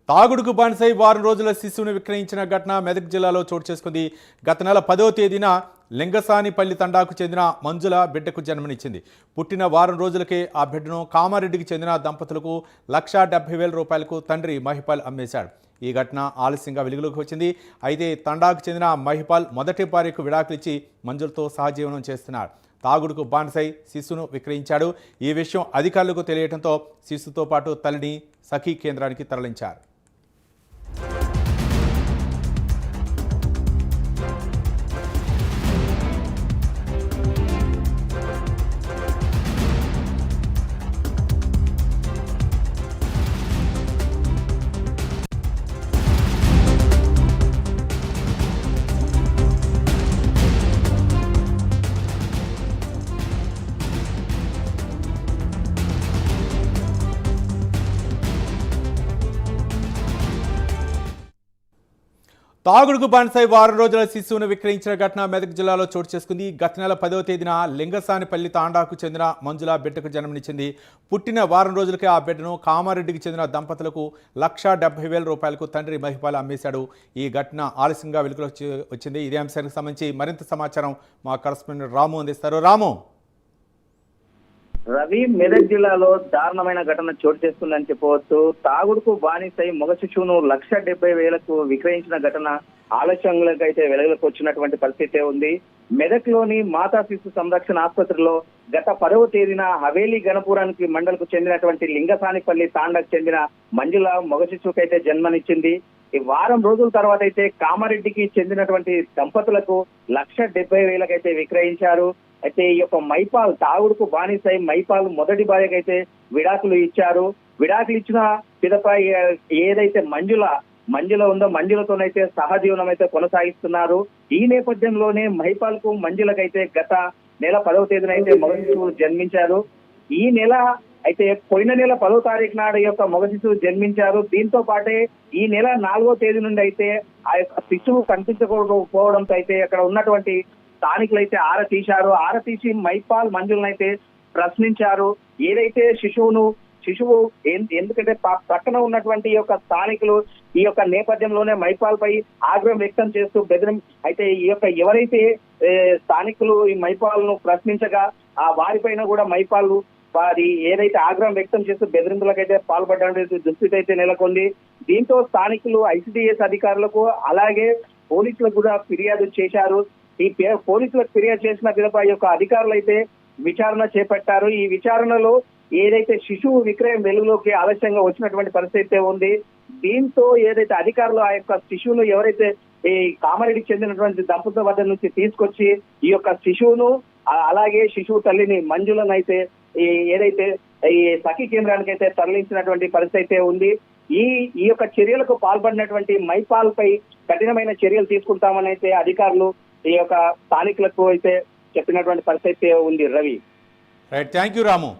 తాగుడుకు బానిసై వారం రోజుల శిశువును విక్రయించిన ఘటన మెదక్ జిల్లాలో చోటు చేసుకుంది. గత నెల 10వ తేదీన లింగసానిపల్లి తండాకు చెందిన మంజుల బిడ్డకు జన్మనిచ్చింది. పుట్టిన వారం రోజులకే ఆ బిడ్డను కామారెడ్డికి చెందిన దంపతులకు ₹1,70,000 తండ్రి మహిపాల్ అమ్మేశాడు. ఈ ఘటన ఆలస్యంగా వెలుగులోకి వచ్చింది. అయితే తండాకు చెందిన మహిపాల్ మొదటి భార్యకు విడాకులిచ్చి మంజులతో సహజీవనం చేస్తున్నాడు. తాగుడుకు బానిసై శిశువును విక్రయించాడు. ఈ విషయం అధికారులకు తెలియడంతో శిశుతో పాటు తల్లిని సఖీ కేంద్రానికి తరలించారు. తాగుడుకు బానిసై వారం రోజుల శిశువును విక్రయించిన ఘటన మెదక్ జిల్లాలో చోటు చేసుకుంది. గత నెల 10వ తేదీన లింగసానిపల్లి తాండాకు చెందిన మంజుల బిడ్డకు జన్మనిచ్చింది. పుట్టిన వారం రోజులకే ఆ బిడ్డను కామారెడ్డికి చెందిన దంపతులకు ₹1,70,000 తండ్రి మహిపాల్ అమ్మేశాడు. ఈ ఘటన ఆలస్యంగా వెలుగులోకి వచ్చింది. ఇదే అంశానికి సంబంధించి మరింత సమాచారం మా కరెస్పాండెంట్ రాము అందిస్తారు. రాము, రవి, మెదక్ జిల్లాలో దారుణమైన ఘటన చోటు చేసుకుందని చెప్పవచ్చు. తాగుడుకు బానిసై మగ శిశువును ₹1,70,000 విక్రయించిన ఘటన ఆలస్యంలోకి అయితే వెలుగులోకి వచ్చినటువంటి పరిస్థితి ఉంది. మెదక్ లోని మాతా శిశు సంరక్షణ ఆసుపత్రిలో గత 10వ తేదీన హవేలీ గణపురానికి మండలకు చెందినటువంటి లింగసానిపల్లి తాండకు చెందిన మంజుల మగ శిశువుకి అయితే జన్మనిచ్చింది. ఈ వారం రోజుల తర్వాత అయితే కామారెడ్డికి చెందినటువంటి దంపతులకు ₹1,70,000 అయితే విక్రయించారు. అయితే ఈ యొక్క మైపాల్ తాగుడుకు బానిసై మైపాల్ మొదటి భార్యకైతే విడాకులు ఇచ్చారు. విడాకులు ఇచ్చిన పిదప ఏదైతే మంజుల ఉందో మంజులతోనైతే సహజీవనం అయితే కొనసాగిస్తున్నారు. ఈ నేపథ్యంలోనే మైపాల్ కు మంజులకైతే గత నెల 10వ తేదీన అయితే మగ శిశువు జన్మించారు. ఈ నెల అయితే పోయిన నెల 10వ తారీఖు నాడు యొక్క మగ శిశువు జన్మించారు. దీంతో పాటే ఈ నెల 4వ తేదీ నుండి అయితే ఆ యొక్క శిశువు కనిపించకపోవడంతో అయితే అక్కడ ఉన్నటువంటి స్థానికులు అయితే ఆర తీసి మైపాల్ మంజులనైతే ప్రశ్నించారు. ఏదైతే శిశువు ఎందుకంటే పక్కన ఉన్నటువంటి ఈ యొక్క స్థానికులు ఈ యొక్క నేపథ్యంలోనే మైపాల్ పై ఆగ్రహం వ్యక్తం చేస్తూ అయితే ఈ యొక్క ఎవరైతే స్థానికులు ఈ మైపాల్ ను ప్రశ్నించగా ఆ వారిపైన కూడా మైపాల్ వారి ఏదైతే ఆగ్రహం వ్యక్తం చేస్తూ బెదిరింపులకైతే పాల్పడడానికి దుస్థితి అయితే నెలకొంది. దీంతో స్థానికులు ఐసిడిఎస్ అధికారులకు అలాగే పోలీసులకు కూడా ఫిర్యాదు చేశారు. ఈ పోలీసులకు ఫిర్యాదు చేసిన పిదప యొక్క అధికారులు అయితే విచారణ చేపట్టారు. ఈ విచారణలో ఏదైతే శిశువు విక్రయం వెలుగులోకి ఆలస్యంగా వచ్చినటువంటి పరిస్థితి ఉంది. దీంతో ఏదైతే అధికారులు ఆ యొక్క శిశువును ఎవరైతే ఈ కామారెడ్డికి చెందినటువంటి దంపతుల వద్ద నుంచి తీసుకొచ్చి ఈ యొక్క శిశువును అలాగే శిశువు తల్లిని మంజులను అయితే ఏదైతే ఈ సఖీ కేంద్రానికి అయితే తరలించినటువంటి పరిస్థితి ఉంది. ఈ యొక్క చర్యలకు పాల్పడినటువంటి మైపాల్ పై కఠినమైన చర్యలు తీసుకుంటామని అయితే అధికారులు ఈ యొక్క స్థానికులకు అయితే చెప్పినటువంటి పరిస్థితి ఉంది. Ravi, right, thank you Ramu.